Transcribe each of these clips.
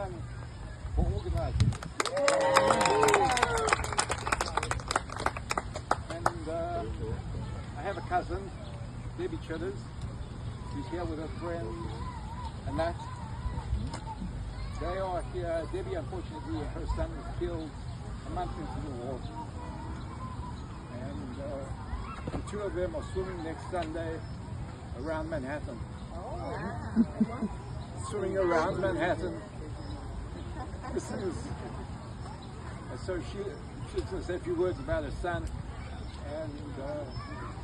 everyone for organizing. And I have a cousin, Debbie Chitiz, who's here with her friends, and that. They are here. Debbie, unfortunately, her son was killed a month into the war. And the two of them are swimming next Sunday around Manhattan. Swimming around Manhattan. This is, so she's going to say a few words about her son, and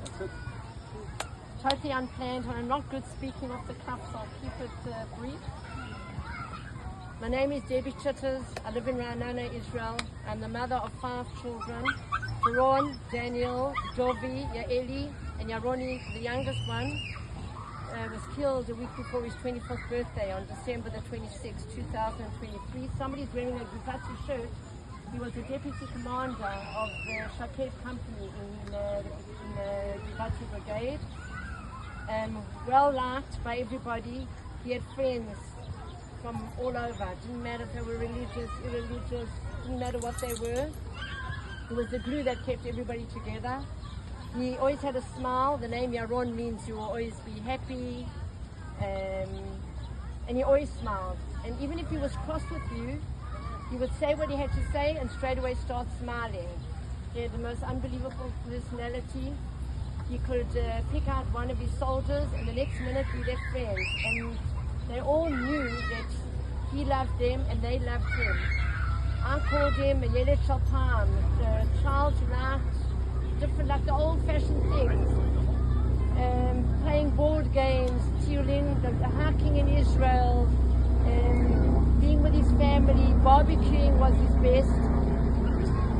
that's it. Totally unplanned. I'm not good speaking off the cuff, so I'll keep it brief. My name is Debbie Chitiz. I live in Ra'anana, Israel. I'm the mother of 5 children. Yaron, Daniel, Dovi, Yaeli, and Yaroni, the youngest one, was killed a week before his 24th birthday on December the 26th, 2023. Somebody's wearing a Givati shirt. He was the deputy commander of the Shaked company in the Givati brigade. Well liked by everybody. He had friends from all over. Didn't matter if they were religious, irreligious, didn't matter what they were. It was the glue that kept everybody together. He always had a smile. The name Yaron means you will always be happy. And he always smiled. And even if he was cross with you, he would say what he had to say and straight away start smiling. He had the most unbelievable personality. He could pick out one of his soldiers and the next minute we left friends. And they all knew that he loved them and they loved him. I called him a Yelet Shalpan, a child who liked different, like the old-fashioned things. Playing board games, tuning, hiking in Israel, being with his family, barbecuing was his best.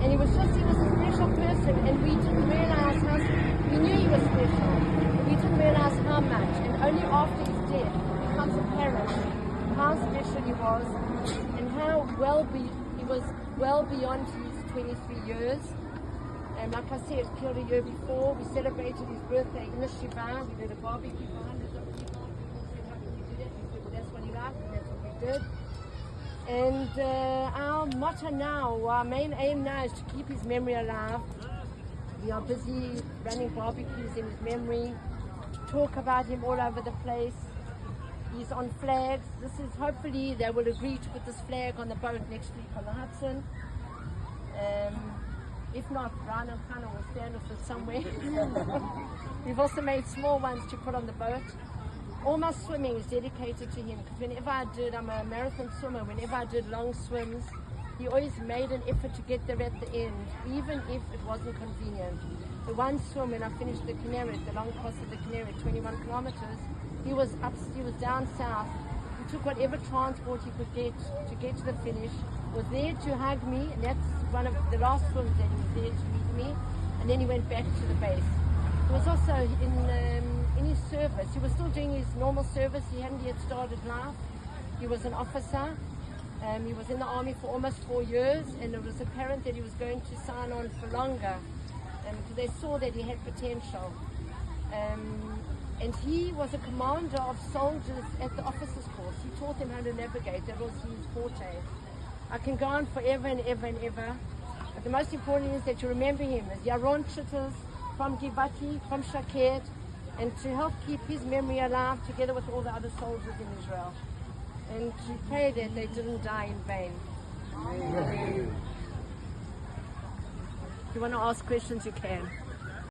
And he was a special person, and we didn't realize we knew he was special, but we didn't realize how much. And only after his death, it becomes apparent how special he was, and how he was well beyond his 23 years. And like I said, killed a year before. We celebrated his birthday in the Shiva. We did a barbecue for hundreds of people. People said, how can you do that? We said, well, that's what he liked, and that's what we did. And our motto now, our main aim now is to keep his memory alive. We are busy running barbecues in his memory, to talk about him all over the place. He's on flags. This is, hopefully they will agree to put this flag on the boat next week on the Hudson. If not, Brian Katz will stand us with somewhere. We've also made small ones to put on the boat. All my swimming is dedicated to him, because whenever I'm a marathon swimmer, whenever I did long swims, he always made an effort to get there at the end, even if it wasn't convenient. The one swim when I finished the Teaneck, the long course of the Teaneck, 21 kilometers, he was down south. He took whatever transport he could get to the finish, was there to hug me, and that's one of the last swims that he was there to meet me, and then he went back to the base. He was also in his service. He was still doing his normal service. He hadn't yet started life. He was an officer. He was in the army for almost 4 years, and it was apparent that he was going to sign on for longer, because they saw that he had potential. And he was a commander of soldiers at the officers' course. He taught them how to navigate. That was his forte. I can go on forever and ever and ever. But the most important is that you remember him as Yaron Chitiz from Givati, from Shaked, and to help keep his memory alive together with all the other soldiers in Israel. And to pray that they didn't die in vain. If you want to ask questions, you can.